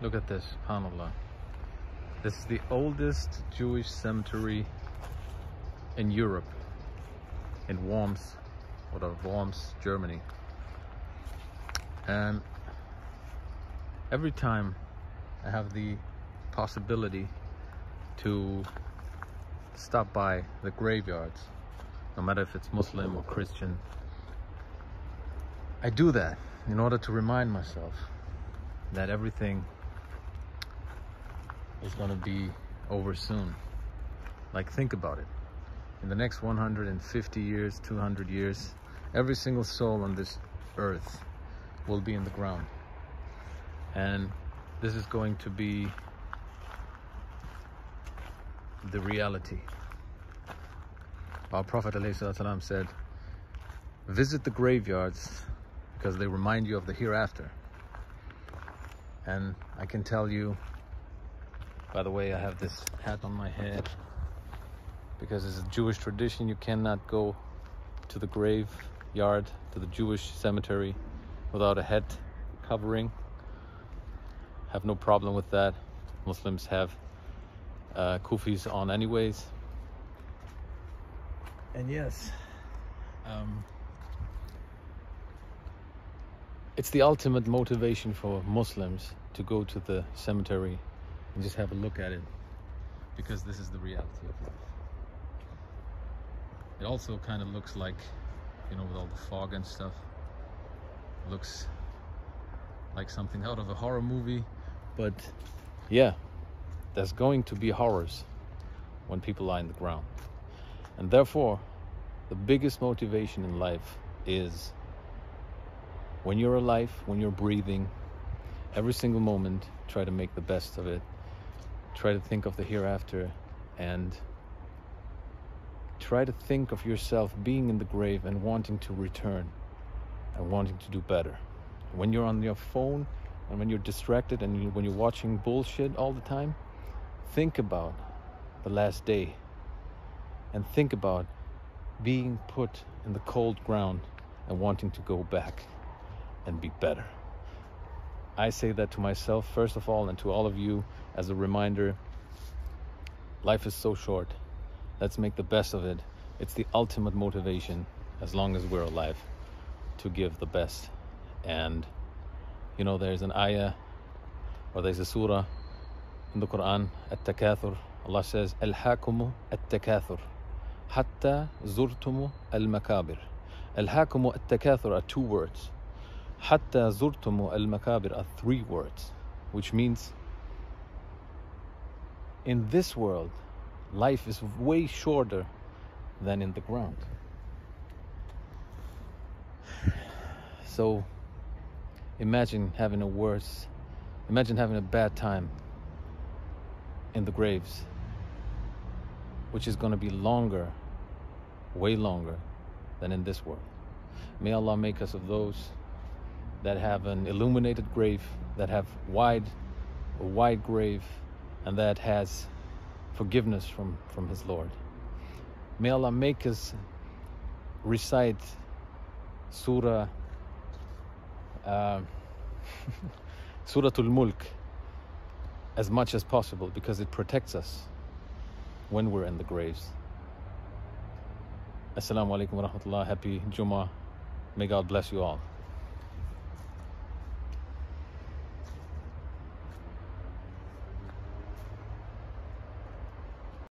Look at this, subhanAllah. This is the oldest Jewish cemetery in Europe, in Worms, Germany. And every time I have the possibility to stop by the graveyards, no matter if it's Muslim or Christian, I do that in order to remind myself that everything is going to be over soon. Like, think about it. In the next 150 years, 200 years, every single soul on this earth will be in the ground. And this is going to be the reality. Our Prophet ﷺ said, visit the graveyards because they remind you of the hereafter. And I can tell you, by the way, I have this hat on my head because it's a Jewish tradition. You cannot go to the graveyard, to the Jewish cemetery, without a head covering. Have no problem with that. Muslims have kufis on anyways. And yes, it's the ultimate motivation for Muslims to go to the cemetery and just have a look at it, because this is the reality of life. It also kind of looks like, you know, with all the fog and stuff, it looks like something out of a horror movie. But yeah, there's going to be horrors when people lie in the ground. And therefore, the biggest motivation in life is, when you're alive, when you're breathing, every single moment, try to make the best of it. Try to think of the hereafter, and try to think of yourself being in the grave and wanting to return and wanting to do better. When you're on your phone and when you're distracted and when you're watching bullshit all the time, think about the last day and think about being put in the cold ground and wanting to go back and be better. I say that to myself first of all, and to all of you as a reminder. Life is so short. Let's make the best of it. It's the ultimate motivation, as long as we're alive, to give the best. And you know, there's an ayah, or there's a surah in the Quran, At-Takathur. Allah says, Alhaakumu At-Takathur Hatta Zurtumu Al-Makabir. Alhaakumu At-Takathur are 2 words. Hatta Zurtumu Al-Makabir are 3 words, which means in this world, life is way shorter than in the ground. So imagine having a bad time in the graves, which is going to be longer, way longer than in this world. May Allah make us of those that have an illuminated grave, that have a wide grave, and that has forgiveness from His Lord. May Allah make us recite Surah Suratul Mulk as much as possible, because it protects us when we're in the graves. Assalamu alaikum wa rahmatullah. Happy Jumu'ah. May God bless you all.